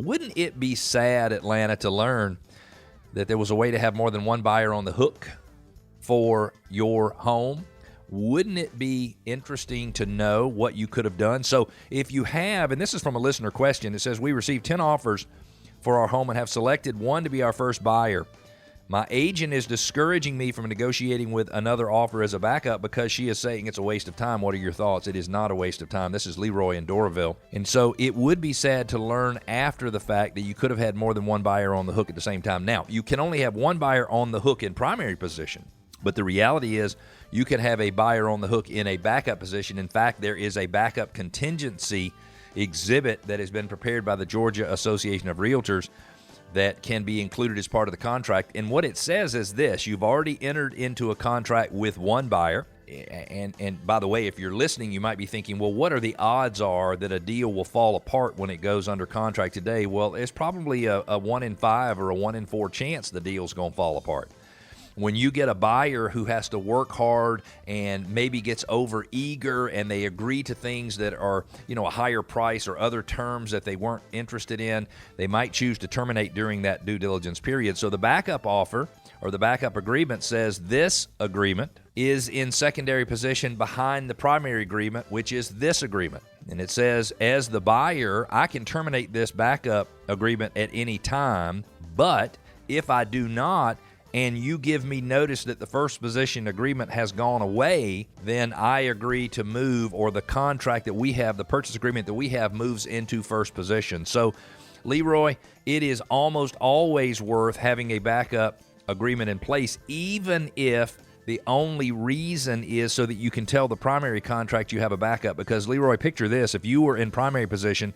wouldn't it be sad, Atlanta, to learn that there was a way to have more than one buyer on the hook for your home? Wouldn't it be interesting to know what you could have done? So if you have, and this is from a listener question, it says, we received 10 offers for our home and have selected one to be our first buyer. My agent is discouraging me from negotiating with another offer as a backup because she is saying it's a waste of time. What are your thoughts? It is not a waste of time. This is Leroy in Doraville. And so it would be sad to learn after the fact that you could have had more than one buyer on the hook at the same time. Now, you can only have one buyer on the hook in primary position, but the reality is you can have a buyer on the hook in a backup position. In fact, there is a backup contingency exhibit that has been prepared by the Georgia Association of Realtors that can be included as part of the contract. And what it says is this: you've already entered into a contract with one buyer. And by the way, if you're listening, you might be thinking, well, what are the odds are that a deal will fall apart when it goes under contract today? Well, it's probably a 1 in 5 or a 1 in 4 chance the deal's going to fall apart. When you get a buyer who has to work hard and maybe gets over eager and they agree to things that are, a higher price or other terms that they weren't interested in, they might choose to terminate during that due diligence period. So the backup offer or the backup agreement says this agreement is in secondary position behind the primary agreement, which is this agreement. And it says, as the buyer, I can terminate this backup agreement at any time, but if I do not, and you give me notice that the first position agreement has gone away, then I agree to move, or the contract that we have, the purchase agreement that we have, moves into first position. So, Leroy, it is almost always worth having a backup agreement in place, even if the only reason is so that you can tell the primary contract you have a backup. Because, Leroy, picture this: if you were in primary position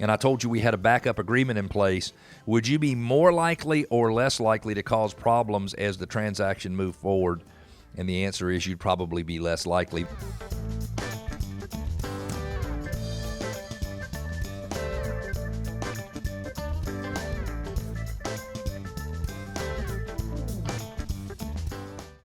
and I told you we had a backup agreement in place, would you be more likely or less likely to cause problems as the transaction moved forward? And the answer is you'd probably be less likely.